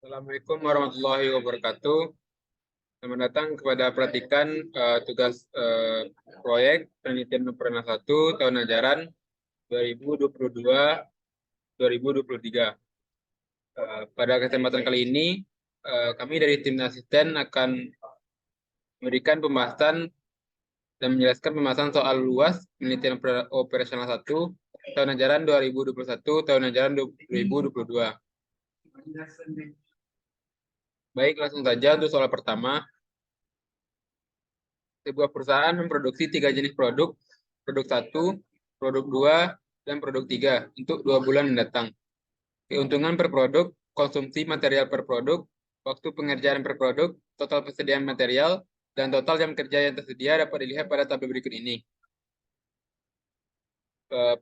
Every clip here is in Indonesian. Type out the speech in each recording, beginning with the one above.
Assalamualaikum warahmatullahi wabarakatuh. Selamat datang kepada pelatihan tugas proyek penelitian Purna 1 tahun ajaran 2022-2023. Pada kesempatan kali ini, kami dari tim asisten akan memberikan pembahasan dan menjelaskan pembahasan soal luas penelitian operasional 1 tahun ajaran 2021 tahun ajaran 2022. Baik, langsung saja untuk soal pertama. Sebuah perusahaan memproduksi 3 jenis produk 1, produk 2, dan produk 3 untuk 2 bulan mendatang. Keuntungan per produk, konsumsi material per produk, waktu pengerjaan per produk, total persediaan material, dan total jam kerja yang tersedia dapat dilihat pada tabel berikut ini.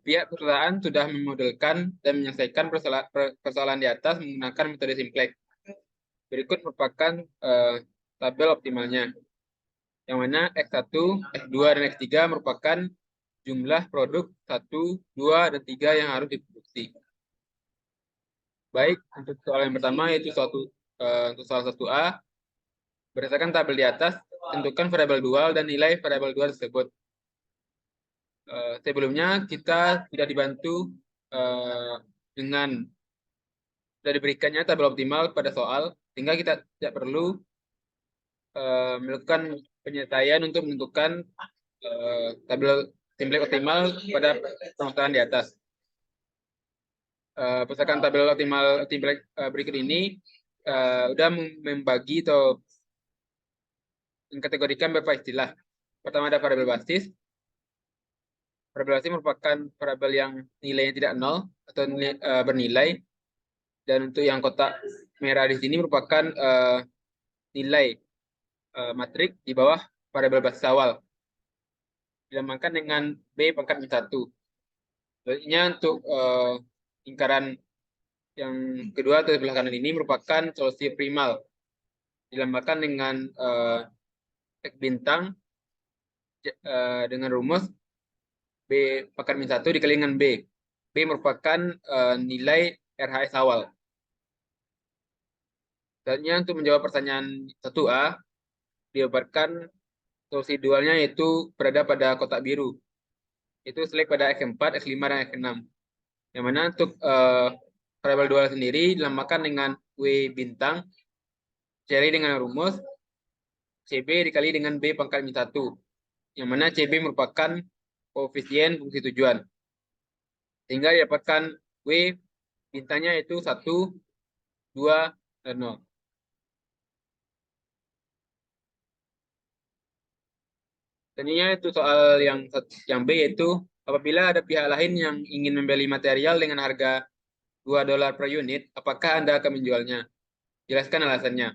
Pihak perusahaan sudah memodelkan dan menyelesaikan persoalan di atas menggunakan metode simplex. Berikut merupakan tabel optimalnya, yang mana X1, X2, dan X3 merupakan jumlah produk 1, 2, dan 3 yang harus diproduksi. Baik, untuk soal yang pertama yaitu untuk soal 1A, berdasarkan tabel di atas, tentukan variabel dual dan nilai variabel dual tersebut. Sebelumnya kita sudah dibantu dengan sudah diberikannya tabel optimal pada soal, sehingga kita tidak perlu melakukan penyelesaian untuk menentukan tabel simplex optimal pada permasalahan di atas. Berdasarkan tabel optimal simplex berikut ini sudah membagi atau mengkategorikan beberapa istilah. Pertama ada variabel basis. Variabel basis merupakan variabel yang nilainya tidak nol atau bernilai. Dan untuk yang kotak merah di sini merupakan nilai matrik di bawah variabel basis awal. Dilambangkan dengan B pangkat min 1. Selanjutnya untuk lingkaran yang kedua atau sebelah kanan ini merupakan solusi primal. Dilambangkan dengan X bintang dengan rumus B pangkat min 1 dikali dengan B. B merupakan nilai RHS awal. Selanjutnya untuk menjawab pertanyaan 1A, dijabarkan solusi dualnya yaitu berada pada kotak biru. Itu selek pada X4, X5, dan X6. Yang mana untuk variabel dual sendiri dilambangkan dengan W bintang, dicari dengan rumus CB dikali dengan B pangkat min 1. Yang mana CB merupakan koefisien fungsi tujuan. Sehingga didapatkan W bintangnya itu 1, 2, dan 0. Selanjutnya itu soal yang B, yaitu apabila ada pihak lain yang ingin membeli material dengan harga $2 per unit, apakah Anda akan menjualnya? Jelaskan alasannya.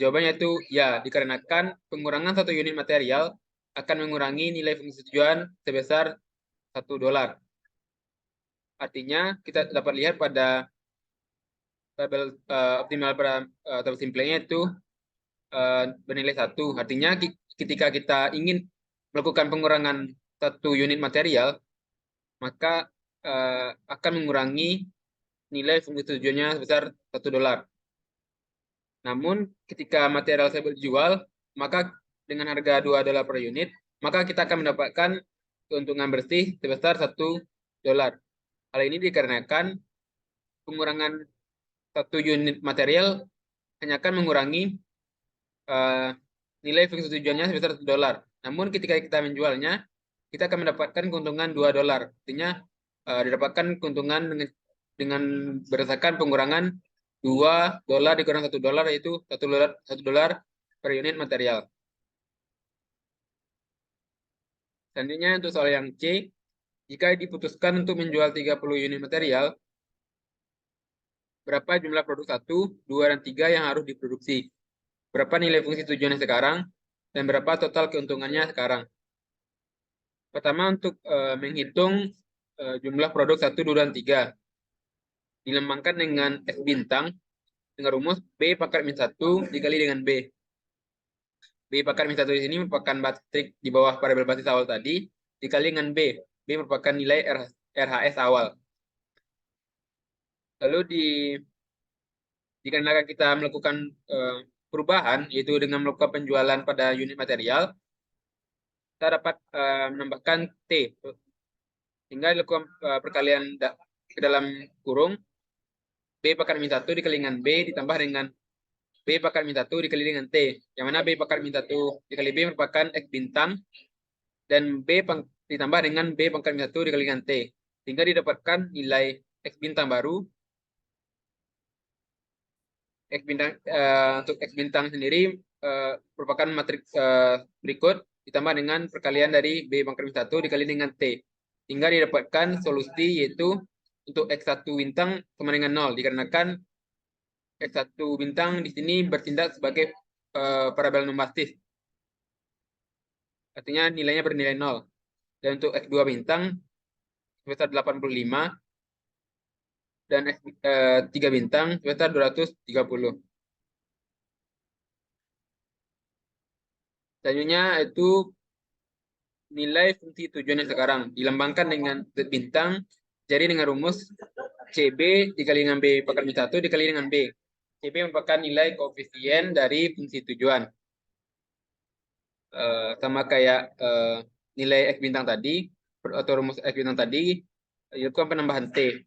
Jawabannya itu ya, dikarenakan pengurangan 1 unit material akan mengurangi nilai fungsi tujuan sebesar $1. Artinya kita dapat lihat pada tabel optimal pada tabel simplenya itu bernilai 1. Artinya ketika kita ingin melakukan pengurangan 1 unit material, maka akan mengurangi nilai fungsi tujuannya sebesar $1. Namun ketika material tersebut dijual, maka dengan harga $2 per unit, maka kita akan mendapatkan keuntungan bersih sebesar $1. Hal ini dikarenakan pengurangan 1 unit material hanya akan mengurangi nilai fungsi tujuannya sebesar $1. Namun ketika kita menjualnya, kita akan mendapatkan keuntungan $2. Artinya didapatkan keuntungan dengan berdasarkan pengurangan $2 dikurang $1, yaitu $1 per unit material. Selanjutnya untuk soal yang C, jika diputuskan untuk menjual 30 unit material, berapa jumlah produk 1, 2, dan 3 yang harus diproduksi? Berapa nilai fungsi tujuannya sekarang? Dan berapa total keuntungannya sekarang? Pertama untuk menghitung jumlah produk 1, 2, dan 3. Dilambangkan dengan S bintang dengan rumus B pangkat min 1 dikali dengan B. B pangkat min 1 di sini merupakan matrik di bawah variabel basis awal tadi dikali dengan B. B merupakan nilai RHS awal. Lalu dikarenakan kita melakukan perubahan, yaitu dengan melakukan penjualan pada unit material, kita dapat menambahkan T. Sehingga dilakukan perkalian ke dalam kurung, B pangkat min 1 dikali dengan B ditambah dengan B pangkat min 1 dikali dengan T. Yang mana B pangkat min 1 dikali B merupakan X bintang, dan ditambah dengan B pangkat min 1 dikali dengan T. Sehingga didapatkan nilai X bintang baru. X bintang untuk X bintang sendiri merupakan matriks berikut ditambah dengan perkalian dari B pangkat min 1 dikali dengan T. Hingga didapatkan solusi, yaitu untuk X1 bintang sama dengan 0, dikarenakan X1 bintang di sini bertindak sebagai parabel nomatis. Artinya nilainya bernilai 0. Dan untuk X2 bintang sebesar 85, dan X3 bintang sebesar 230. Selanjutnya itu nilai fungsi tujuannya sekarang dilambangkan dengan Z bintang, jadi dengan rumus CB dikali dengan B pangkat min 1 dikali dengan B. CB merupakan nilai koefisien dari fungsi tujuan. Sama kayak nilai X bintang tadi, atau rumus X bintang tadi, dilakukan penambahan T.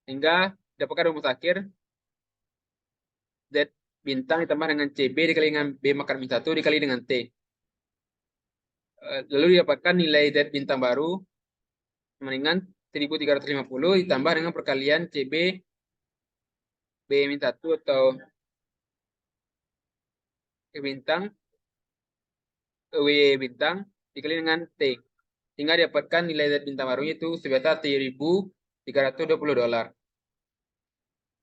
Hingga dapatkan rumus akhir Z bintang ditambah dengan CB dikali dengan B pangkat min 1 dikali dengan T. Lalu didapatkan nilai Z bintang baru sama dengan 1350 ditambah dengan perkalian CB B min 1 atau W bintang dikali dengan T. Sehingga didapatkan nilai Z bintang baru itu sebesar $3.320.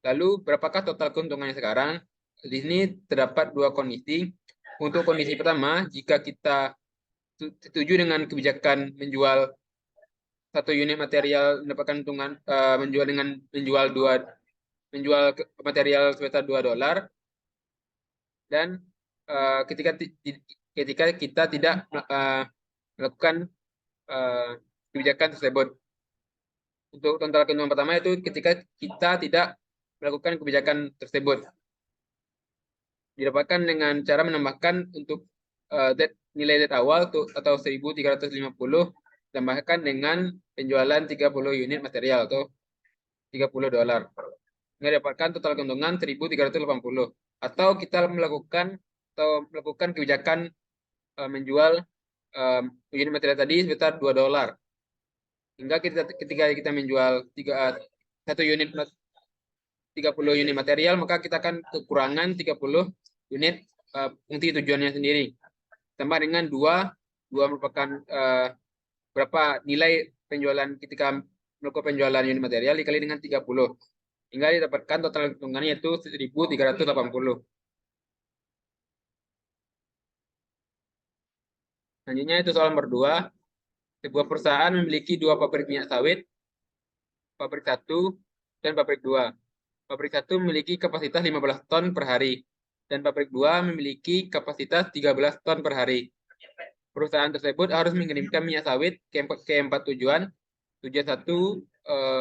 Lalu berapakah total keuntungannya sekarang? Di sini terdapat dua kondisi. Untuk kondisi pertama, jika kita setuju dengan kebijakan menjual satu unit material mendapatkan keuntungan, menjual material sebesar $2, dan ketika kita tidak melakukan kebijakan tersebut. Untuk total keuntungan pertama itu ketika kita tidak melakukan kebijakan tersebut, didapatkan dengan cara menambahkan untuk nilai Z awal atau 1350 tambahkan dengan penjualan 30 unit material atau $30. Sehingga dapatkan total keuntungan 1380. Atau kita melakukan kebijakan menjual unit material tadi sebesar $2. Hingga ketika kita menjual 30 unit material, maka kita akan kekurangan 30 unit fungsi tujuannya sendiri. Tambah dengan 2 merupakan berapa nilai penjualan ketika melakukan penjualan unit material dikali dengan 30. Hingga didapatkan total keuntungannya itu 1380. Selanjutnya itu soal nomor 2. Sebuah perusahaan memiliki 2 pabrik minyak sawit, pabrik 1 dan pabrik 2. Pabrik 1 memiliki kapasitas 15 ton per hari, dan pabrik 2 memiliki kapasitas 13 ton per hari. Perusahaan tersebut harus mengirimkan minyak sawit ke 4 tujuan. Tujuan 1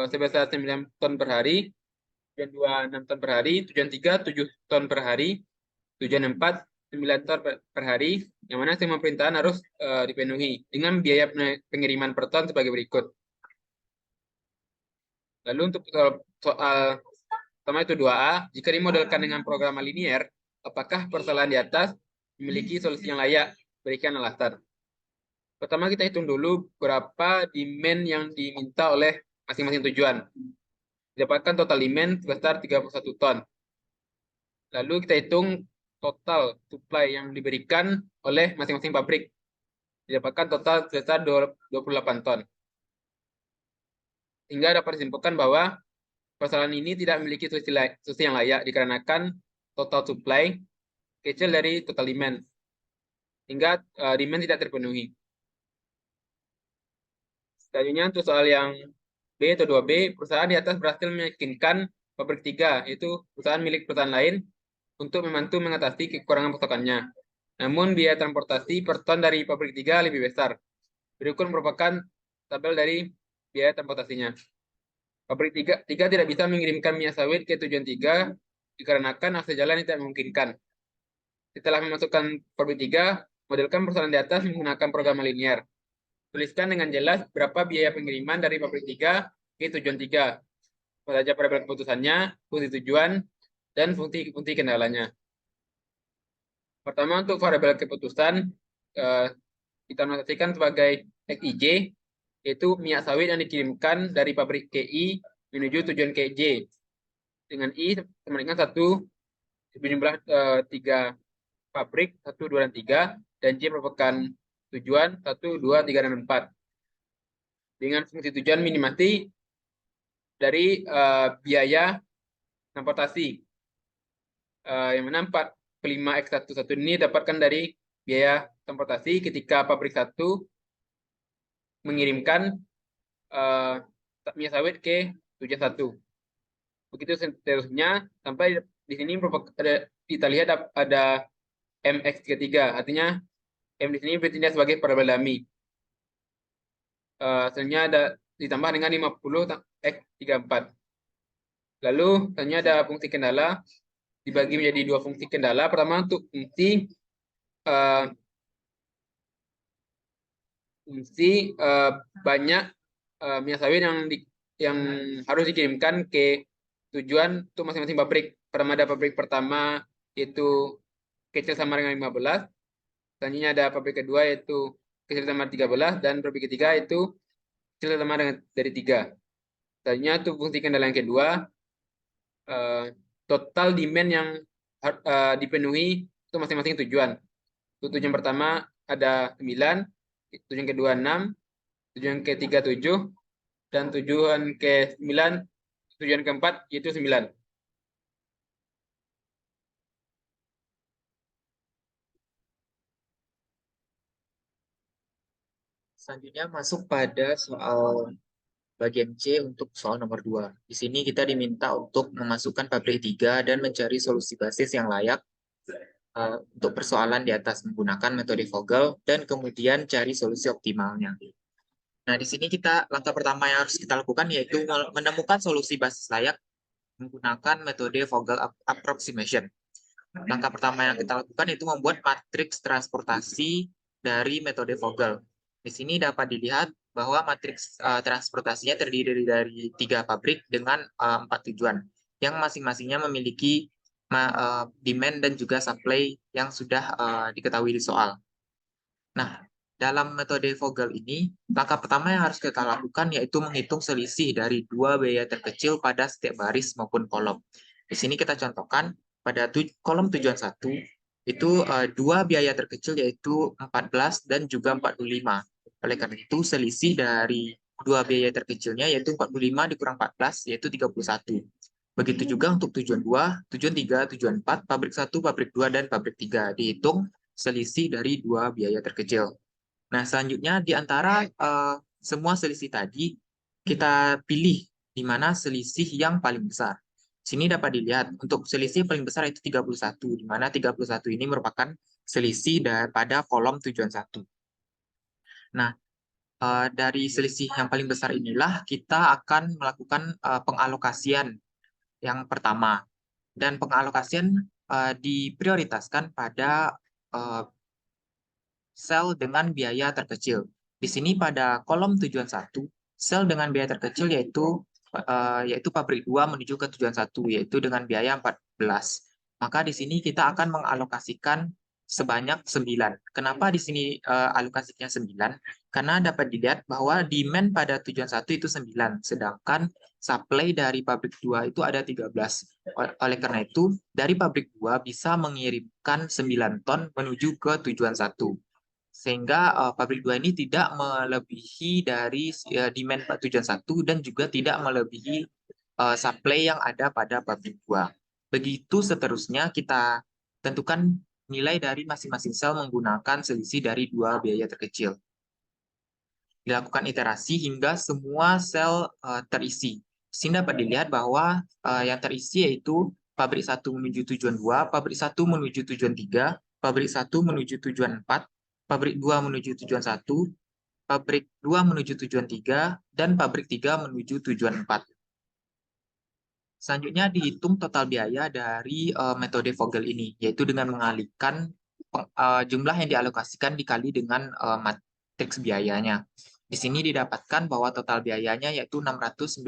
sebesar 9 ton per hari, tujuan 2 6 ton per hari, tujuan 3 7 ton per hari, tujuan 4 9 ton per hari, yang mana semua perintahan harus dipenuhi dengan biaya pengiriman per ton sebagai berikut. Lalu untuk soal pertama itu 2A, jika dimodelkan dengan program linier, apakah persalahan di atas memiliki solusi yang layak? Berikan alasan. Pertama kita hitung dulu berapa demand yang diminta oleh masing-masing tujuan. Dapatkan total demand sebesar 31 ton. Lalu kita hitung total supply yang diberikan oleh masing-masing pabrik. Didapatkan total sebesar 28 ton. Hingga dapat disimpulkan bahwa persoalan ini tidak memiliki solusi yang layak dikarenakan total supply kecil dari total demand. Hingga demand tidak terpenuhi. Selanjutnya untuk soal yang B atau 2B, perusahaan di atas berhasil meyakinkan pabrik 3, yaitu perusahaan milik perusahaan lain, untuk membantu mengatasi kekurangan pasokannya. Namun biaya transportasi per ton dari pabrik 3 lebih besar. Berikut merupakan tabel dari biaya transportasinya. Pabrik 3 tidak bisa mengirimkan minyak sawit ke tujuan 3 dikarenakan akses jalan yang tidak memungkinkan. Setelah memasukkan pabrik 3, modelkan persoalan di atas menggunakan program linear. Tuliskan dengan jelas berapa biaya pengiriman dari pabrik 3 ke tujuan 3. Pada saja variabel keputusannya, fungsi tujuan, dan fungsi kendalanya. Pertama, untuk variabel keputusan, kita notasikan sebagai XIJ, yaitu minyak sawit yang dikirimkan dari pabrik KI menuju tujuan KJ. Dengan I sama dengan 1 berjumlah 3 pabrik, 1, 2, dan 3, dan J merupakan tujuan 1, 2, 3, dan 4. Dengan fungsi tujuan minimasi dari biaya transportasi. Yang mana 45X11 ini dapatkan dari biaya transportasi ketika pabrik 1 mengirimkan minyak sawit ke tujuan 1. Begitu seterusnya sampai di sini kita lihat ada MX33, artinya M di sini bertindak sebagai variabel dummy. Selanjutnya ada ditambah dengan 50X34. Lalu selanjutnya ada fungsi kendala dibagi menjadi 2 fungsi kendala. Pertama untuk fungsi banyak minyak sawit yang harus dikirimkan ke tujuan untuk masing-masing pabrik. Pertama ada pabrik pertama yaitu kecil sama dengan 15. Selanjutnya ada pabrik kedua yaitu kecil sama 13, dan pabrik ketiga itu kecil sama dengan dari 3. Selanjutnya untuk fungsi kendala yang kedua, total demand yang dipenuhi untuk masing-masing tujuan. Untuk tujuan pertama ada 9, tujuan kedua 6, tujuan ketiga 7, dan tujuan ke-9, tujuan keempat yaitu 9. Selanjutnya masuk pada soal bagian C untuk soal nomor 2. Di sini kita diminta untuk memasukkan pabrik 3 dan mencari solusi basis yang layak untuk persoalan di atas menggunakan metode Vogel dan kemudian cari solusi optimalnya. Nah, di sini langkah pertama yang harus kita lakukan yaitu menemukan solusi basis layak menggunakan metode Vogel approximation. Langkah pertama yang kita lakukan itu membuat matriks transportasi dari metode Vogel. Di sini dapat dilihat bahwa matriks transportasinya terdiri dari 3 pabrik dengan 4 tujuan, yang masing-masingnya memiliki demand dan juga supply yang sudah diketahui di soal. Nah, dalam metode Vogel ini, langkah pertama yang harus kita lakukan yaitu menghitung selisih dari 2 biaya terkecil pada setiap baris maupun kolom. Di sini kita contohkan pada kolom tujuan 1, itu 2 biaya terkecil yaitu 14 dan juga 45. Oleh karena itu, selisih dari 2 biaya terkecilnya yaitu 45 dikurang 14 yaitu 31. Begitu juga untuk tujuan 2, tujuan 3, tujuan 4, pabrik 1, pabrik 2, dan pabrik 3. Dihitung selisih dari 2 biaya terkecil. Nah, selanjutnya di antara semua selisih tadi, kita pilih di mana selisih yang paling besar. Sini dapat dilihat, untuk selisih yang paling besar itu 31, di mana 31 ini merupakan selisih pada kolom tujuan 1. Nah, dari selisih yang paling besar inilah kita akan melakukan pengalokasian yang pertama. Dan pengalokasian diprioritaskan pada sel dengan biaya terkecil. Di sini pada kolom tujuan 1, sel dengan biaya terkecil yaitu pabrik 2 menuju ke tujuan 1, yaitu dengan biaya 14. Maka di sini kita akan mengalokasikan sebanyak 9. Kenapa di sini alokasinya 9? Karena dapat dilihat bahwa demand pada tujuan 1 itu 9, sedangkan supply dari pabrik 2 itu ada 13. Oleh karena itu, dari pabrik 2 bisa mengirimkan 9 ton menuju ke tujuan 1. Sehingga pabrik 2 ini tidak melebihi dari demand tujuan 1 dan juga tidak melebihi supply yang ada pada pabrik 2. Begitu seterusnya kita tentukan nilai dari masing-masing sel menggunakan selisih dari 2 biaya terkecil. Dilakukan iterasi hingga semua sel terisi. Sehingga dapat dilihat bahwa yang terisi yaitu pabrik 1 menuju tujuan 2, pabrik 1 menuju tujuan 3, pabrik 1 menuju tujuan 4, pabrik 2 menuju tujuan 1, pabrik 2 menuju tujuan 3, dan pabrik 3 menuju tujuan 4. Selanjutnya dihitung total biaya dari metode Vogel ini, yaitu dengan mengalihkan jumlah yang dialokasikan dikali dengan matriks biayanya. Di sini didapatkan bahwa total biayanya yaitu $697.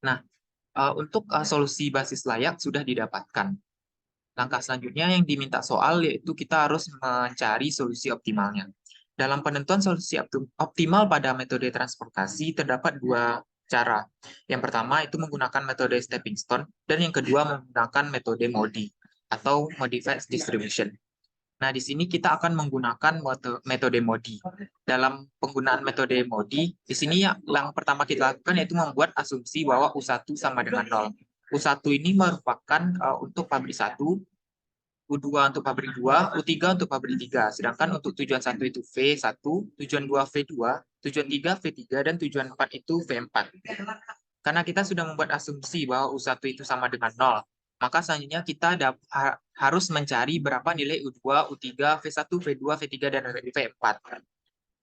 Nah, untuk solusi basis layak sudah didapatkan. Langkah selanjutnya yang diminta soal yaitu kita harus mencari solusi optimalnya. Dalam penentuan solusi optimal pada metode transportasi terdapat dua cara. Yang pertama itu menggunakan metode stepping stone dan yang kedua menggunakan metode MODI atau modified distribution. Nah, di sini kita akan menggunakan metode MODI. Dalam penggunaan metode MODI, di sini yang pertama kita lakukan yaitu membuat asumsi bahwa U1 sama dengan 0. U1 ini merupakan untuk pabrik 1, U2 untuk pabrik 2, U3 untuk pabrik 3. Sedangkan untuk tujuan 1 itu V1, tujuan 2 V2, tujuan 3 V3, dan tujuan 4 itu V4. Karena kita sudah membuat asumsi bahwa U1 itu sama dengan 0, maka selanjutnya kita harus mencari berapa nilai U2, U3, V1, V2, V3, dan V4.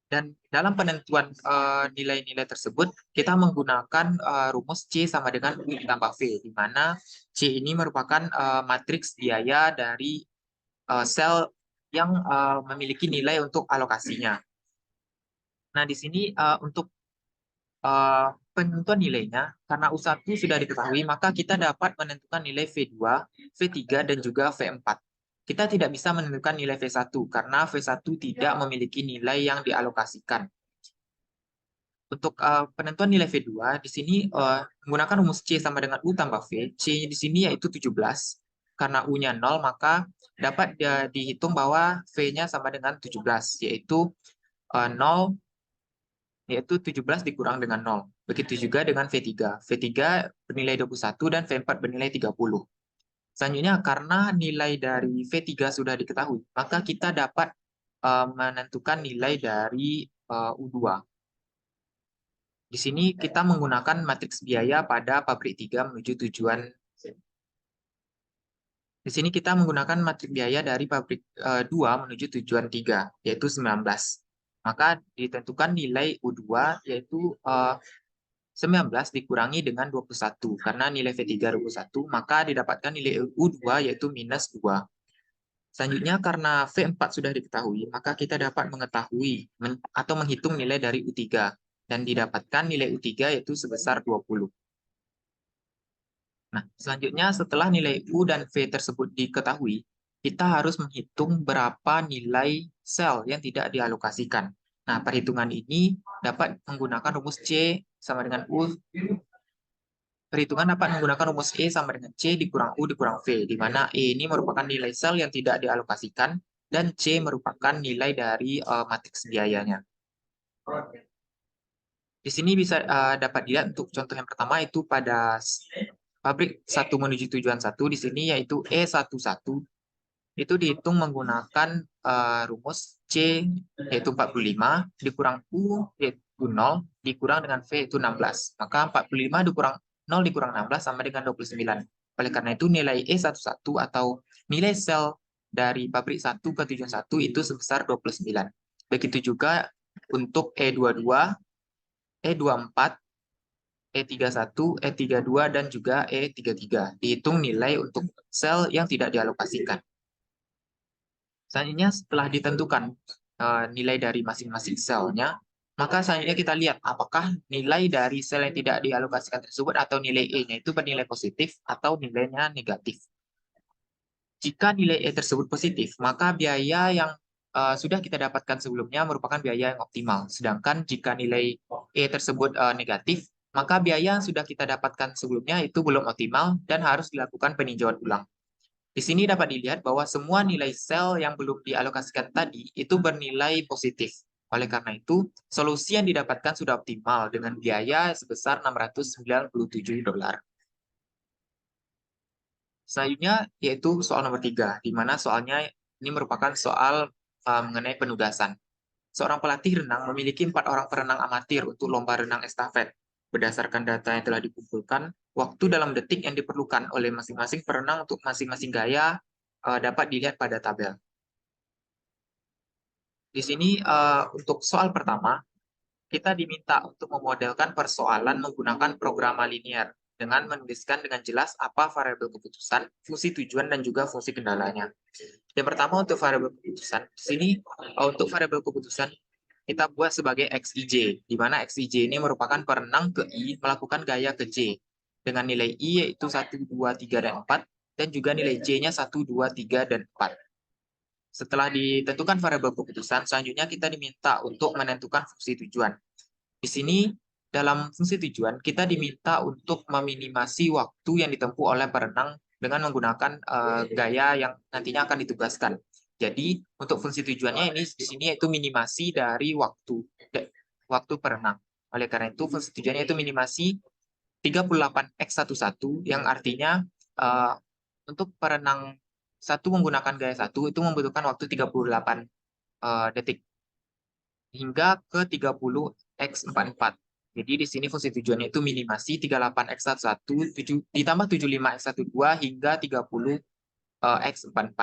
Dan dalam penentuan nilai-nilai tersebut, kita menggunakan rumus C sama dengan U ditambah V, di mana C ini merupakan matriks biaya dari sel yang memiliki nilai untuk alokasinya. Nah, di sini untuk penentuan nilainya, karena U1 sudah diketahui, maka kita dapat menentukan nilai V2, V3, dan juga V4. Kita tidak bisa menentukan nilai V1, karena V1 tidak memiliki nilai yang dialokasikan. Untuk penentuan nilai V2, di sini menggunakan rumus C sama dengan U tambah V, C di sini yaitu 17. Karena U-nya 0, maka dapat dihitung bahwa V-nya sama dengan 17, yaitu 0 yaitu 17 dikurang dengan 0. Begitu juga dengan V3. V3 bernilai 21 dan V4 bernilai 30. Selanjutnya, karena nilai dari V3 sudah diketahui, maka kita dapat menentukan nilai dari U2. Di sini kita menggunakan matriks biaya pada pabrik 3 menuju tujuan. Di sini kita menggunakan matriks biaya dari pabrik 2 menuju tujuan 3, yaitu 19. Maka ditentukan nilai U2 yaitu 19 dikurangi dengan 21. Karena nilai V3 21, maka didapatkan nilai U2 yaitu minus 2. Selanjutnya, karena V4 sudah diketahui, maka kita dapat mengetahui atau menghitung nilai dari U3. Dan didapatkan nilai U3 yaitu sebesar 20. Nah, selanjutnya setelah nilai U dan V tersebut diketahui, kita harus menghitung berapa nilai sel yang tidak dialokasikan. Nah, perhitungan ini dapat menggunakan rumus C sama dengan U. Perhitungan dapat menggunakan rumus E sama dengan C dikurang U dikurang V, di mana E ini merupakan nilai sel yang tidak dialokasikan, dan C merupakan nilai dari matriks biayanya. Di sini bisa dapat dilihat untuk contoh yang pertama itu pada pabrik 1 menuju tujuan 1, di sini yaitu E11 itu dihitung menggunakan rumus C yaitu 45 dikurang U yaitu 0 dikurang dengan V itu 16. Maka 45 dikurang 0 dikurang 16 sama dengan 29. Oleh karena itu nilai E11 atau nilai sel dari pabrik 1 ke tujuan 1 itu sebesar 29. Begitu juga untuk E22, E24, E31, E32, dan juga E33. Dihitung nilai untuk sel yang tidak dialokasikan. Selanjutnya, setelah ditentukan nilai dari masing-masing selnya, maka selanjutnya kita lihat apakah nilai dari sel yang tidak dialokasikan tersebut atau nilai E-nya itu bernilai positif atau nilainya negatif. Jika nilai E tersebut positif, maka biaya yang sudah kita dapatkan sebelumnya merupakan biaya yang optimal. Sedangkan jika nilai E tersebut negatif, maka biaya yang sudah kita dapatkan sebelumnya itu belum optimal dan harus dilakukan peninjauan ulang. Di sini dapat dilihat bahwa semua nilai sel yang belum dialokasikan tadi itu bernilai positif. Oleh karena itu, solusi yang didapatkan sudah optimal dengan biaya sebesar $697. Selanjutnya yaitu soal nomor 3, di mana soalnya ini merupakan soal mengenai penugasan. Seorang pelatih renang memiliki 4 orang perenang amatir untuk lomba renang estafet. Berdasarkan data yang telah dikumpulkan, waktu dalam detik yang diperlukan oleh masing-masing perenang untuk masing-masing gaya dapat dilihat pada tabel. Di sini untuk soal pertama, kita diminta untuk memodelkan persoalan menggunakan programa linear dengan menuliskan dengan jelas apa variabel keputusan, fungsi tujuan, dan juga fungsi kendalanya. Yang pertama untuk variabel keputusan, di sini untuk variabel keputusan kita buat sebagai XIJ, di mana XIJ ini merupakan perenang ke I melakukan gaya ke J, dengan nilai I yaitu 1, 2, 3, dan 4, dan juga nilai J-nya 1, 2, 3, dan 4. Setelah ditentukan variabel keputusan, selanjutnya kita diminta untuk menentukan fungsi tujuan. Di sini, dalam fungsi tujuan, kita diminta untuk meminimasi waktu yang ditempuh oleh perenang dengan menggunakan gaya yang nantinya akan ditugaskan. Jadi, untuk fungsi tujuannya ini di sini yaitu minimasi dari waktu perenang. Oleh karena itu, fungsi tujuannya itu minimasi 38x11, yang artinya untuk perenang satu menggunakan gaya satu itu membutuhkan waktu 38 detik hingga ke 30x44. Jadi di sini fungsi tujuannya itu minimasi 38x11 ditambah 75x12 hingga 30x44.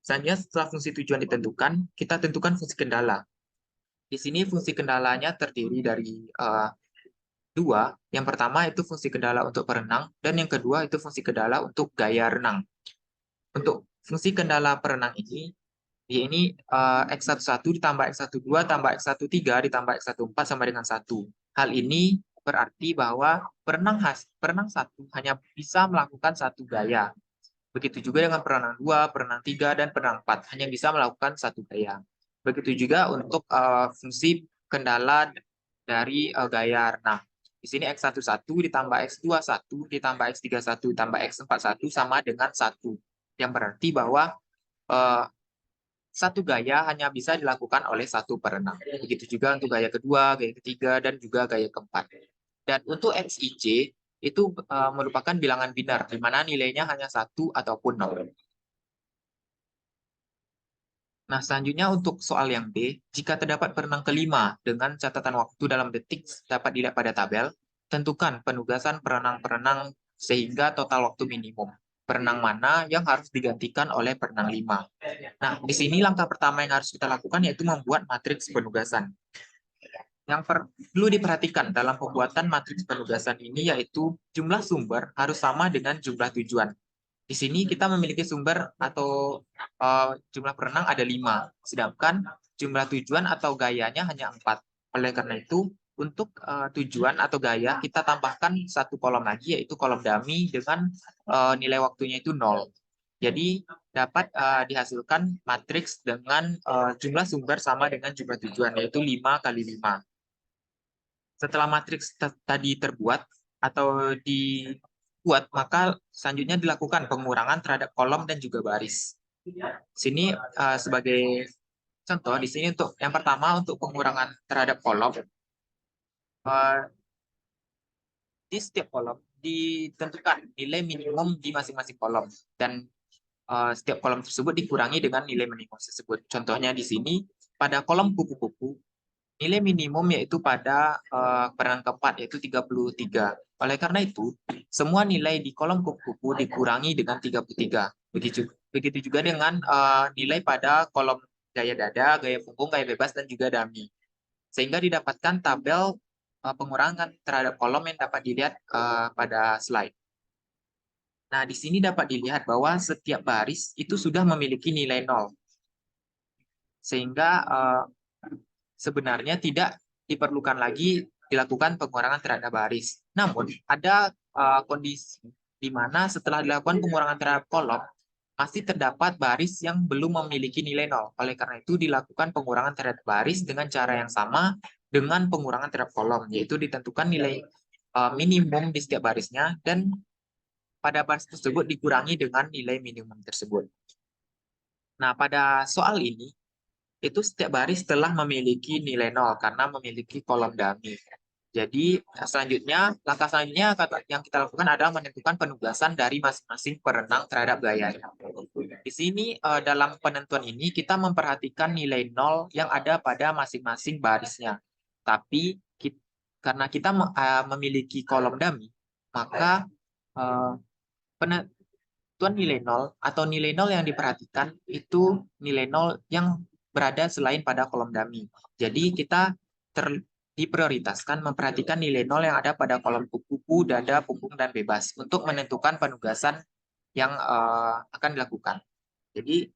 Selanjutnya setelah fungsi tujuan ditentukan, kita tentukan fungsi kendala. Di sini fungsi kendalanya terdiri dari dua. Yang pertama itu fungsi kendala untuk perenang, dan yang kedua itu fungsi kendala untuk gaya renang. Untuk fungsi kendala perenang ini X11 ditambah X12 tambah X13 ditambah X14 sama dengan 1. Hal ini berarti bahwa perenang 1 hanya bisa melakukan satu gaya. Begitu juga dengan perenang 2, perenang 3, dan perenang 4 hanya bisa melakukan satu gaya. Begitu juga untuk fungsi kendala dari gaya renang. Di sini X11 ditambah X21 ditambah X31 ditambah X41 sama dengan 1. Yang berarti bahwa satu gaya hanya bisa dilakukan oleh satu perenang. Begitu juga untuk gaya kedua, gaya ketiga, dan juga gaya keempat. Dan untuk XIJ itu merupakan bilangan binar, di mana nilainya hanya 1 ataupun 0. Nah, selanjutnya untuk soal yang B, jika terdapat perenang kelima dengan catatan waktu dalam detik dapat dilihat pada tabel, tentukan penugasan perenang-perenang sehingga total waktu minimum. Perenang mana yang harus digantikan oleh perenang 5. Nah, di sini langkah pertama yang harus kita lakukan yaitu membuat matriks penugasan. Yang perlu diperhatikan dalam pembuatan matriks penugasan ini yaitu jumlah sumber harus sama dengan jumlah tujuan. Di sini kita memiliki sumber atau jumlah perenang ada 5, sedangkan jumlah tujuan atau gayanya hanya 4. Oleh karena itu, untuk tujuan atau gaya, kita tambahkan satu kolom lagi, yaitu kolom dummy dengan nilai waktunya itu 0. Jadi, dapat dihasilkan matriks dengan jumlah sumber sama dengan jumlah tujuan, yaitu 5 kali 5. Setelah matriks tadi terbuat atau dibuat, maka selanjutnya dilakukan pengurangan terhadap kolom dan juga baris. Sini sebagai contoh, di sini untuk yang pertama untuk pengurangan terhadap kolom, di setiap kolom ditentukan nilai minimum di masing-masing kolom, dan setiap kolom tersebut dikurangi dengan nilai minimum tersebut. Contohnya di sini pada kolom kupu-kupu, nilai minimum yaitu pada perenang keempat, yaitu 33. Oleh karena itu, semua nilai di kolom kupu-kupu dikurangi dengan 33. Begitu juga dengan nilai pada kolom gaya dada, gaya punggung, gaya bebas, dan juga dummy. Sehingga didapatkan tabel pengurangan terhadap kolom yang dapat dilihat pada slide. Nah, di sini dapat dilihat bahwa setiap baris itu sudah memiliki nilai 0. Sehingga sebenarnya tidak diperlukan lagi dilakukan pengurangan terhadap baris. Namun, ada kondisi di mana setelah dilakukan pengurangan terhadap kolom, masih terdapat baris yang belum memiliki nilai 0. Oleh karena itu, dilakukan pengurangan terhadap baris dengan cara yang sama dengan pengurangan terhadap kolom, yaitu ditentukan nilai minimum di setiap barisnya, dan pada baris tersebut dikurangi dengan nilai minimum tersebut. Nah, pada soal ini, itu setiap baris telah memiliki nilai 0 karena memiliki kolom dummy. Jadi, langkah selanjutnya yang kita lakukan adalah menentukan penugasan dari masing-masing perenang terhadap gayanya. Di sini, dalam penentuan ini, kita memperhatikan nilai 0 yang ada pada masing-masing barisnya. Tapi, karena kita memiliki kolom dummy, maka penentuan nilai 0 atau nilai 0 yang diperhatikan itu nilai 0 yang berada selain pada kolom dummy. Jadi kita diprioritaskan memperhatikan nilai nol yang ada pada kolom kupu, dada, punggung, dan bebas untuk menentukan penugasan yang akan dilakukan. Jadi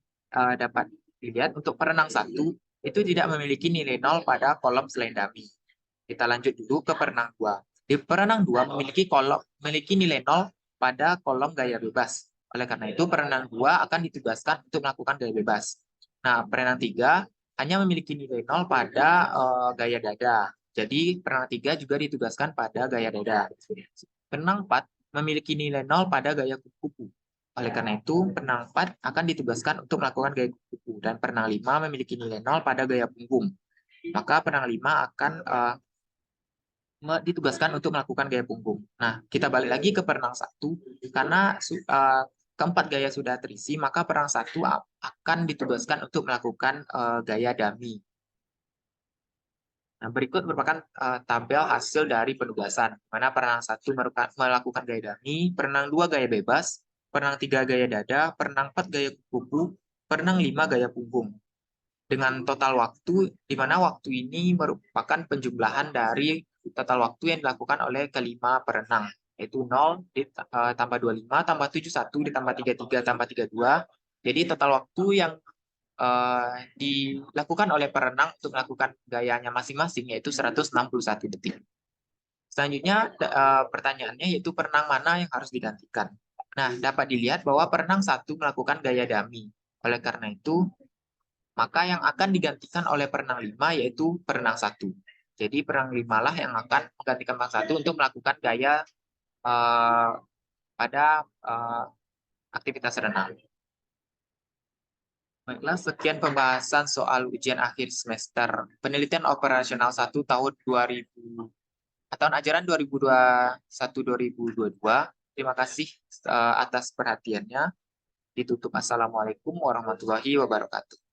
dapat dilihat untuk perenang 1 itu tidak memiliki nilai nol pada kolom selain dummy. Kita lanjut dulu ke perenang 2. Di perenang 2 memiliki nilai nol pada kolom gaya bebas. Oleh karena itu, perenang 2 akan ditugaskan untuk melakukan gaya bebas. Nah, perenang 3 hanya memiliki nilai nol pada gaya dada. Jadi, perenang 3 juga ditugaskan pada gaya dada. Perenang 4 memiliki nilai nol pada gaya kupu. Oleh karena itu, perenang 4 akan ditugaskan untuk melakukan gaya kupu. Dan perenang 5 memiliki nilai nol pada gaya punggung. Maka perenang 5 akan ditugaskan untuk melakukan gaya punggung. Nah, kita balik lagi ke perenang 1, karena keempat gaya sudah terisi, maka perenang 1 akan ditugaskan untuk melakukan gaya dummy. Nah, berikut merupakan tabel hasil dari penugasan, mana perenang 1 melakukan gaya dummy, perenang 2 gaya bebas, perenang 3 gaya dada, perenang 4 gaya kupu, perenang 5 gaya punggung. Dengan total waktu, di mana waktu ini merupakan penjumlahan dari total waktu yang dilakukan oleh kelima perenang, yaitu 0 tambah 25, tambah 71, ditambah 33, tambah 32. Jadi total waktu yang dilakukan oleh perenang untuk melakukan gayanya masing-masing yaitu 161 detik. Selanjutnya pertanyaannya yaitu perenang mana yang harus digantikan. Nah, dapat dilihat bahwa perenang 1 melakukan gaya dummy. Oleh karena itu, maka yang akan digantikan oleh perenang 5 yaitu perenang 1. Jadi perenang 5 lah yang akan menggantikan perenang 1 untuk melakukan gaya pada aktivitas renang. Baiklah, sekian pembahasan soal ujian akhir semester penelitian operasional 1 tahun 2000 tahun ajaran 2021-2022. Terima kasih atas perhatiannya. Ditutup. Assalamualaikum warahmatullahi wabarakatuh.